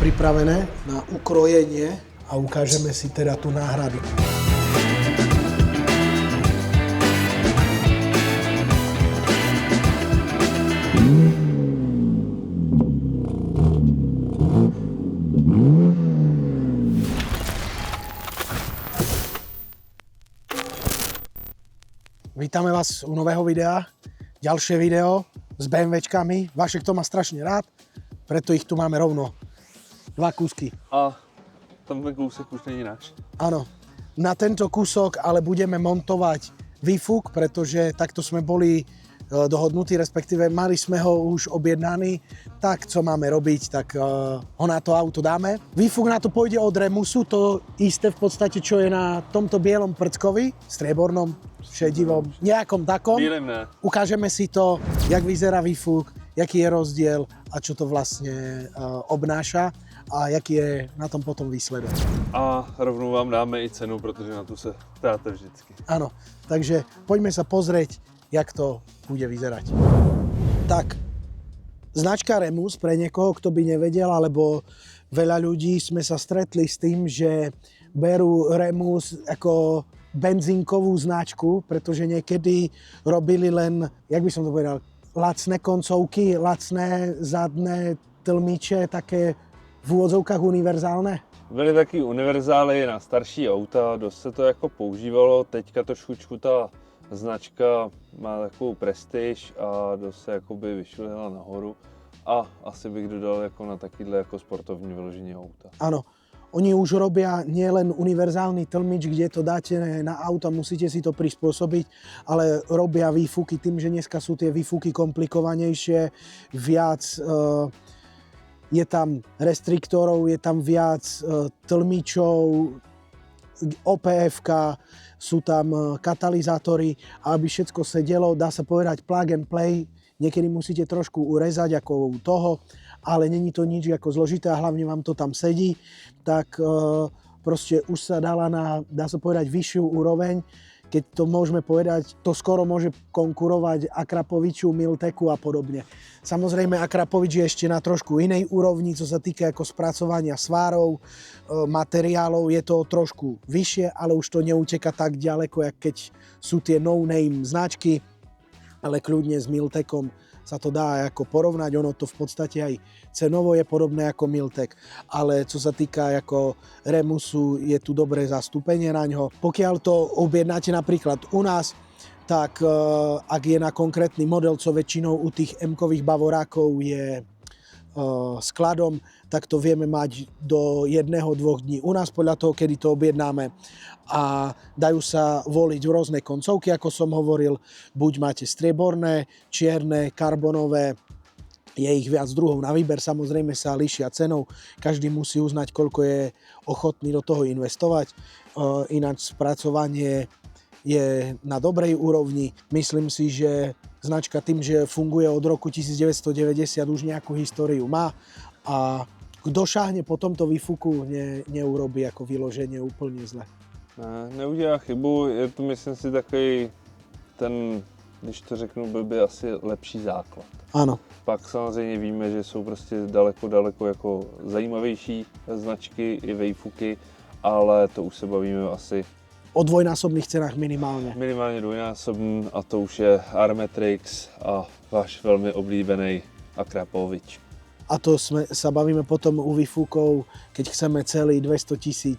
pripravené na ukrojenie a ukážeme si teda tú náhradu. Vítame vás u nového videa. Ďalšie video s BMWčkami. Vašek to má strašne rád, preto ich tu máme rovno. 2 kúsky. A tam ten kúsok už není náš. Áno. Na tento kúsok ale budeme montovať výfuk, pretože takto sme boli dohodnutí, respektíve mali sme ho už objednaný. Tak, co máme robiť, tak ho na to auto dáme. Výfuk na to pôjde od Remusu, to isté v podstate, čo je na tomto bielom prckovi, striebornom, šedivom, nejakom takom. Bílem ne. Ukážeme si to, jak vyzerá výfuk, jaký je rozdiel a čo to vlastne obnáša a jaký je na tom potom výsledok. A rovnou vám dáme i cenu, protože na tu se ptáte vždycky. Áno, takže poďme sa pozrieť, jak to bude vyzerať. Tak, značka Remus, pre niekoho, kto by nevedel, alebo veľa ľudí sme sa stretli s tým, že berú Remus ako benzínkovú značku, pretože niekedy robili len, jak by som to povedal, lacné koncovky, lacné zadné tlmiče, také v úvodzovkách univerzálne. Byly taky univerzály na starší auta, dost se to jako používalo, teďka trošku ta značka má takovou prestiž a dost se jakoby vyšvihla nahoru a asi bych dodal jako na takýhle jako sportovní vyložení auta. Áno. Oni už robia nielen univerzálny tlmič, kde to dáte na auto, musíte si to prispôsobiť, ale robia výfuky tým, že dneska sú tie výfuky komplikovanejšie, viac je tam restriktorov, je tam viac tlmičov, OPF-ka, sú tam katalizátory a aby všetko sedelo, dá sa povedať plug and play, niekedy musíte trošku urezať ako u toho, ale není to nič ako zložité a hlavne vám to tam sedí, tak proste už sa dala na, dá sa povedať, vyššiu úroveň. Keď to môžeme povedať, to skoro môže konkurovať Akrapoviču, Milteku a podobne. Samozrejme, Akrapovič je ešte na trošku inej úrovni, co sa týka ako spracovania svárov, materiálov, je to trošku vyššie, ale už to neuteka tak ďaleko, jak keď sú tie no-name značky, ale kľudne s Miltekom sa to dá ako porovnať, ono to v podstate aj cenovo je podobné ako Miltek, ale čo sa týka ako Remusu, je tu dobré zastúpenie na ňo. Pokiaľ to objednáte napríklad u nás, tak ak je na konkrétny model, co väčšinou u tých M-kových bavorákov je skladom, tak to vieme mať do 1-2 dní u nás podľa toho, kedy to objednáme a dajú sa voliť v rôzne koncovky, ako som hovoril, buď máte strieborné, čierne, karbonové, je ich viac druhov na výber, samozrejme sa líšia cenou, každý musí uznať, koľko je ochotný do toho investovať, ináč spracovanie je na dobrej úrovni. Myslím si, že značka tým, že funguje od roku 1990, už nejakú históriu má a kto šáhne po tomto výfuku, neurobí ako vyloženie úplne zle. Ne, neudělá chybu, je to myslím si takový ten, když to řeknu blbě, asi lepší základ. Áno. Pak samozřejmě víme, že jsou prostě daleko jako zajímavější značky i výfuky, ale to už se bavíme asi O dvojnásobných cenách minimálne. minimálně dvojnásobný a to už je Armetrix a váš velmi oblíbený Akrapovič. A to sa bavíme potom u výfukov, keď chceme celý 200 000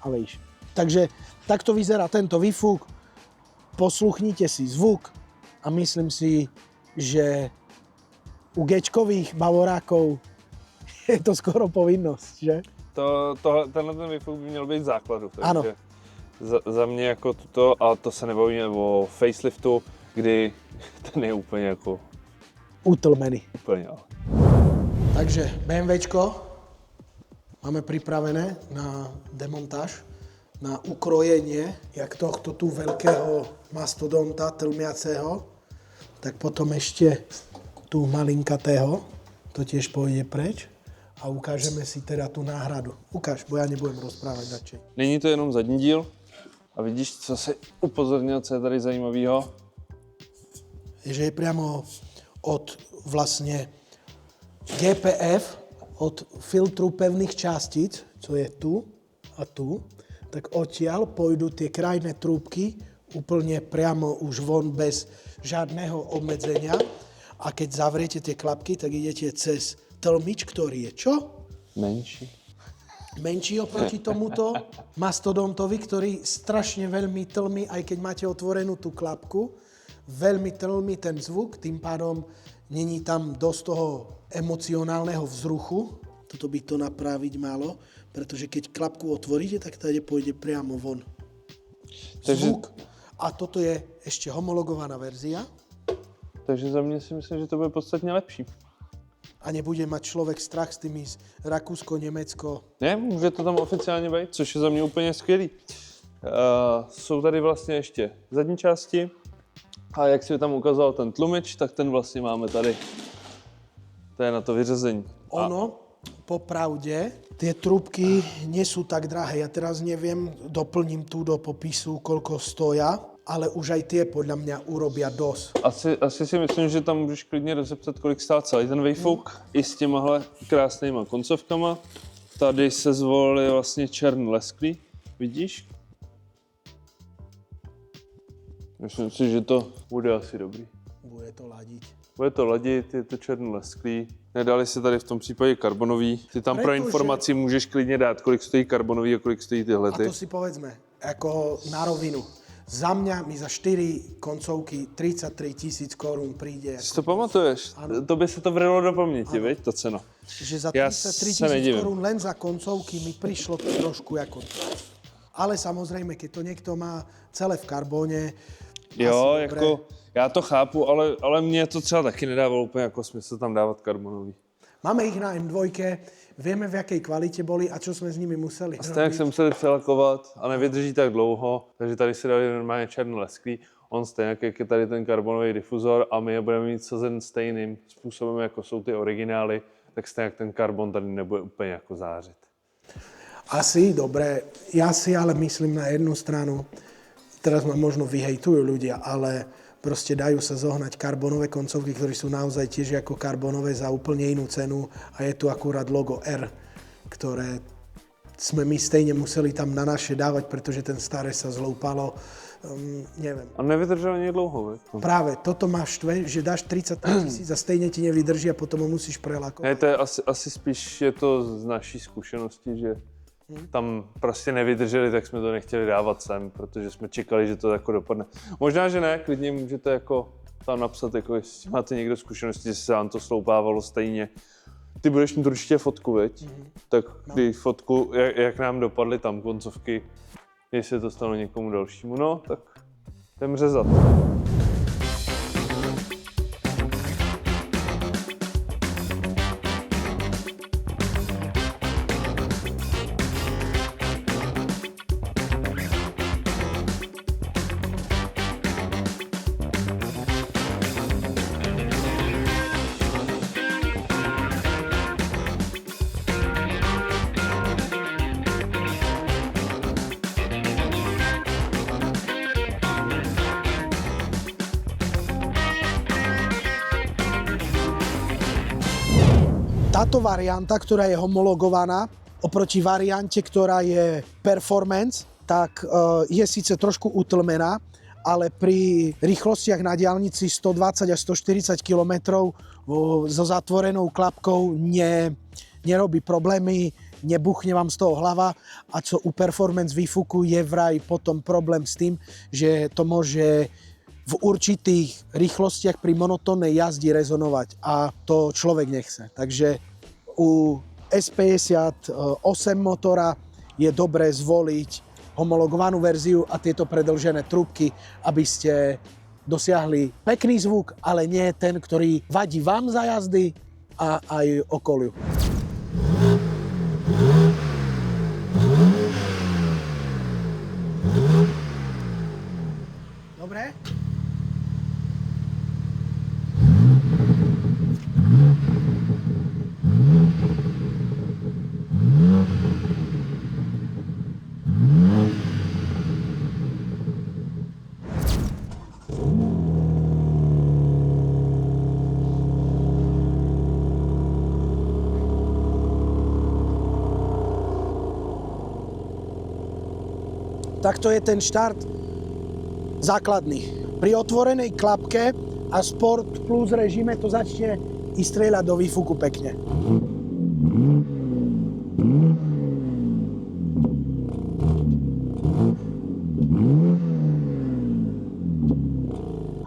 a víš. Takže takto vyzerá tento výfuk. Posluchnite si zvuk a myslím si, že u gečkových bavorákov je to skoro povinnosť, že? Tenhle ten výfuk by měl být v základu, takže ano. Za mě jako tuto, a to se nebavíme o faceliftu, kdy ten je úplně jako utlmený. Úplně, ale. Takže BMWčko máme pripravené na demontáž, na ukrojenie, jak tohto tu veľkého mastodonta tlmiaceho, tak potom ešte tu malinkatého, to tiež pôjde preč a ukážeme si teda tú náhradu. Ukáž, bo ja nebudem rozprávať radšej. Není to jenom zadní díl a vidíš, co si upozornil, co je tady zajímavého? Že je priamo od vlastne GPF od filtru pevných častíc, čo je tu a tu, tak odtiaľ pôjdu tie krajné trúbky úplne priamo už von bez žiadneho obmedzenia. A keď zavriete tie klapky, tak idete cez tlmič, ktorý je čo? Menší oproti tomuto mastodontovi, ktorý strašne veľmi tlmi, aj keď máte otvorenú tú klapku, veľmi tlmi ten zvuk, tým pádom není tam dosť toho emocionálneho vzruchu. Toto by to napraviť malo, pretože keď klapku otvoríte, tak tady pôjde priamo von. Zvuk. A toto je ešte homologovaná verzia. Takže za mě si myslím, že to bude podstatně lepší. A nebude mať človek strach s tými Rakúsko, Německo. Ne, může to tam oficiálně být, což je za mě úplně skvělý. Jsou tady vlastně ještě zadní části a jak si tam ukázal ten tlumič, tak ten vlastně máme tady. To je na to vyřazení. Ono, popravde, tie trúbky nie sú tak drahé. Ja teraz neviem, doplním tu do popisu, koľko stoja, ale už aj tie podľa mňa urobia dosť. Asi si myslím, že tam můžeš klidně rozepsat, kolik stál celý ten vejfouk. I s těmahle krásnýma koncovkama. Tady se zvolili vlastně černý lesklý, vidíš? Myslím si, že to bude asi dobrý. Bude to ladiť. Bude to ladit, je to černý lesklý. Nedali se tady v tom případě karbonový. Ty tam pro informaci můžeš klidně dát, kolik stojí karbonový a kolik stojí tyhle. A to si povedzme, ako na rovinu. Za mňa mi za 4 koncovky 33 000 korún príde. Si to pamatuješ? Ano. To by se to vrelo do paměti, veď, ta cena. Že za 33 000 korún len za koncovky mi prišlo trošku ako... Ale samozrejme, keď to niekto má celé v karbóne... Jo, jako... Já to chápu, ale mně to třeba taky nedávalo úplně jako smysl tam dávat karbonový. Máme ich na M2, vieme v jakej kvalite boli a čo sme s nimi museli. A stejně se museli přelakovat a nevydrží tak dlouho, takže tady si dali normálně černý lesklý. On stejně, jak je tady ten karbonový difuzor a my je budeme mít sazen stejným způsobem, jako jsou ty originály, tak stejně jak ten karbon tady nebude úplně jako zářit. Asi, dobre. Ja si ale myslím na jednu stranu, teraz ma možno vyhejtujú ľudia, ale proste dajú sa zohnať karbonové koncovky, ktoré sú naozaj tiež ako karbonové za úplne inú cenu a je tu akurát logo R, ktoré sme my stejne museli tam na naše dávať, pretože ten staré sa zloupalo, neviem. A nevydržel ani dlouho, veď? Práve, toto máš štve, že dáš 33 000 a stejne ti nevydrží a potom ho musíš prelakovať. Ne, to je asi spíš je to z naší zkušenosti, že tam prostě nevydrželi, tak jsme to nechtěli dávat sem, protože jsme čekali, že to jako dopadne. Možná, že ne, klidně můžete jako tam napsat, jako jestli máte někdo zkušenosti, jestli se vám to sloupávalo stejně. Ty budeš mít určitě fotku, veď? Tak ty fotku, jak nám dopadly tam koncovky, jestli to stalo někomu dalšímu, no, tak jdem řezat. Táto varianta, ktorá je homologovaná oproti variante, ktorá je performance, tak je síce trošku utlmená, ale pri rýchlostiach na diaľnici 120 až 140 km so zatvorenou klapkou nerobí problémy, nebuchne vám z toho hlava a co u performance výfuku je vraj potom problém s tým, že to môže v určitých rýchlostiach pri monotónnej jazdi rezonovať a to človek nechce. Takže u S58 motora je dobré zvoliť homologovanú verziu a tieto predĺžené trúbky, aby ste dosiahli pekný zvuk, ale nie ten, ktorý vadí vám za jazdy a aj okoliu. Dobre? tak to je ten štart základný. Pri otvorenej klapke a Sport Plus režime to začne i strieľať do výfuku pekne.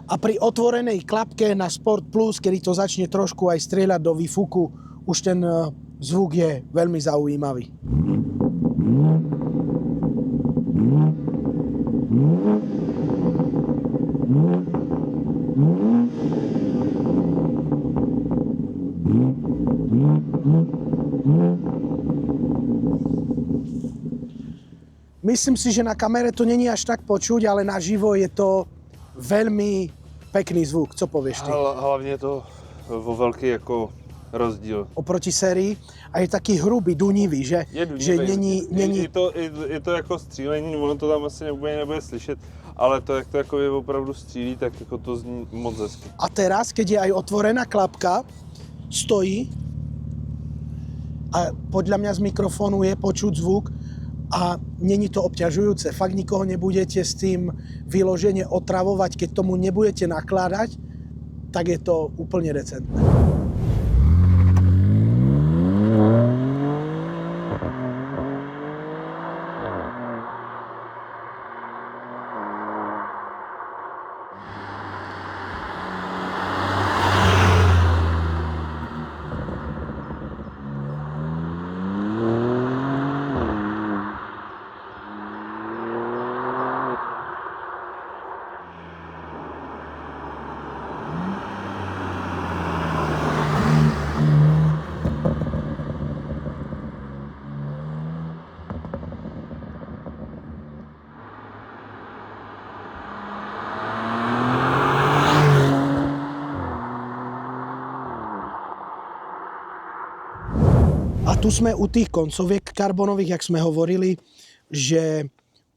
A pri otvorenej klapke na Sport Plus, kedy to začne trošku aj strieľať do výfuku, už ten zvuk je veľmi zaujímavý. Myslím si, že na kamere to není až tak počuť, ale naživo je to veľmi pekný zvuk. Co povieš ty? Hlavně je to vo velký jako rozdíl. Oproti sérii a je taký hrubý, dunivý, že? Je dunivý. Že není... Je to jako střílení, ono to tam asi nebude slyšet, ale to, jak to jako je opravdu střílí, tak jako to zní moc hezky. A teraz, keď je aj otvorená klapka, stojí a podľa mňa z mikrofónu je počuť zvuk a není to obťažujúce. Fakt nikoho nebudete s tým vyložene otravovať, keď tomu nebudete nakladať, tak je to úplne decentné. A tu sme u tých koncoviek karbonových, jak sme hovorili, že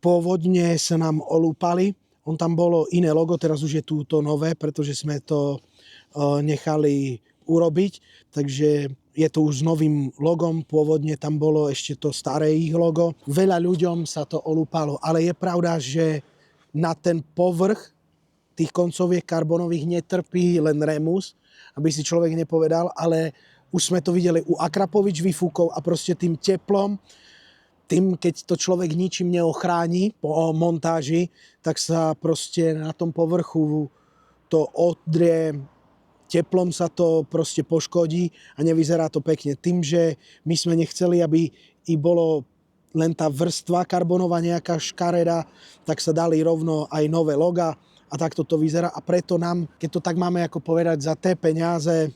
pôvodne sa nám olúpali. On tam bolo iné logo, teraz už je tu to nové, pretože sme to nechali urobiť. Takže je to už s novým logom, pôvodne tam bolo ešte to staré ich logo. Veľa ľuďom sa to olúpalo, ale je pravda, že na ten povrch tých koncoviek karbonových netrpí len Remus, aby si človek nepovedal, ale už sme to videli u Akrapovič výfukov a proste tým teplom, tým, keď to človek ničím neochráni po montáži, tak sa proste na tom povrchu to odrie, teplom sa to proste poškodí a nevyzerá to pekne. Tým, že my sme nechceli, aby i bolo len tá vrstva karbonová nejaká škareda, tak sa dali rovno aj nové loga a takto to vyzerá. A preto nám, keď to tak máme ako povedať, za tie peniaze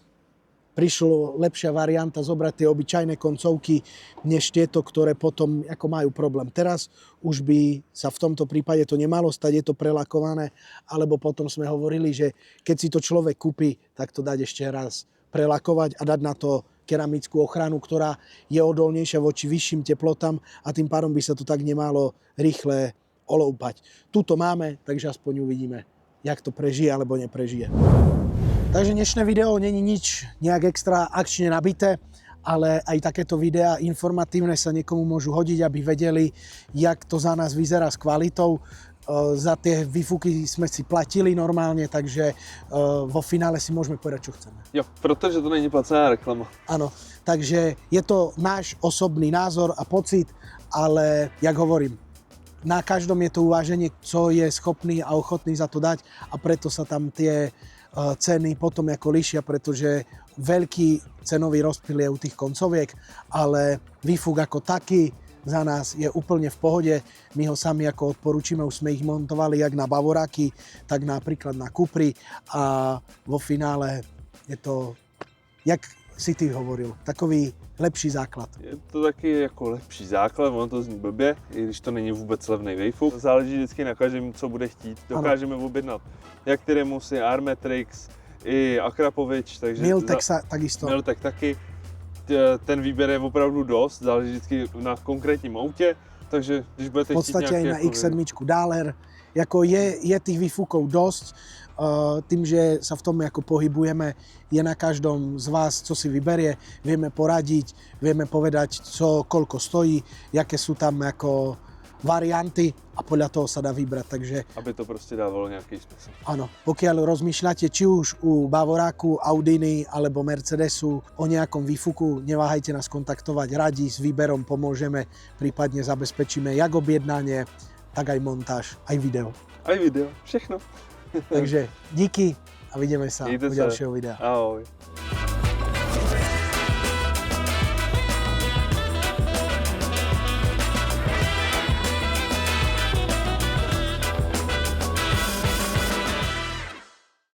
prišlo lepšia varianta zobrať tie obyčajné koncovky, než tieto, ktoré potom ako majú problém. Teraz už by sa v tomto prípade to nemalo stať, je to prelakované, alebo potom sme hovorili, že keď si to človek kúpi, tak to dať ešte raz prelakovať a dať na to keramickú ochranu, ktorá je odolnejšia voči vyšším teplotám a tým pádom by sa to tak nemalo rýchle oloupať. Tuto máme, takže aspoň uvidíme, jak to prežije alebo neprežije. Takže dnešné video není nič nejak extra akčne nabité, ale aj takéto videá informatívne sa niekomu môžu hodiť, aby vedeli, jak to za nás vyzerá s kvalitou. Za tie výfuky sme si platili normálne, takže vo finále si môžeme povedať, čo chceme. Jo, protože to není placená reklama. Áno, takže je to náš osobný názor a pocit, ale jak hovorím, na každom je to uváženie, co je schopný a ochotný za to dať a preto sa tam tie ceny potom ako líšia, pretože veľký cenový rozptyl je u tých koncoviek, ale výfuk ako taký za nás je úplne v pohode. My ho sami ako odporúčime, už sme ich montovali jak na Bavoráky, tak napríklad na Cupry a vo finále je to, jak si ty hovoril, takový lepší základ. Je to taky jako lepší základ, ono to zní blbě, i když to není vůbec levný výfuk. Záleží vždycky na každém, co bude chtít. Dokážeme objednat jak ty Remusy, Armetrix, i Akrapovič, takže... Miltex takisto. Miltek taky. Ten výběr je opravdu dost, záleží vždycky na konkrétním autě, takže když budete chtít nějaké... V podstate aj na X7 Daler, jako je tých výfukov dosť, tým, že sa v tom ako pohybujeme, je na každom z vás, co si vyberie, vieme poradiť, vieme povedať, co koľko stojí, jaké sú tam ako varianty a podľa toho sa dá vybrať, takže Aby to prostě dávalo nějaký smysl. áno, pokiaľ rozmýšľate či už u Bavoráku, Audiny alebo Mercedesu o nejakom výfuku, neváhajte nás kontaktovať, radi s výberom pomôžeme, prípadne zabezpečíme jak objednanie, tak aj montáž, aj video. A i video, všechno. Takže díky a vidíme sa Mějte u se. ďalšieho videa. Ahoj.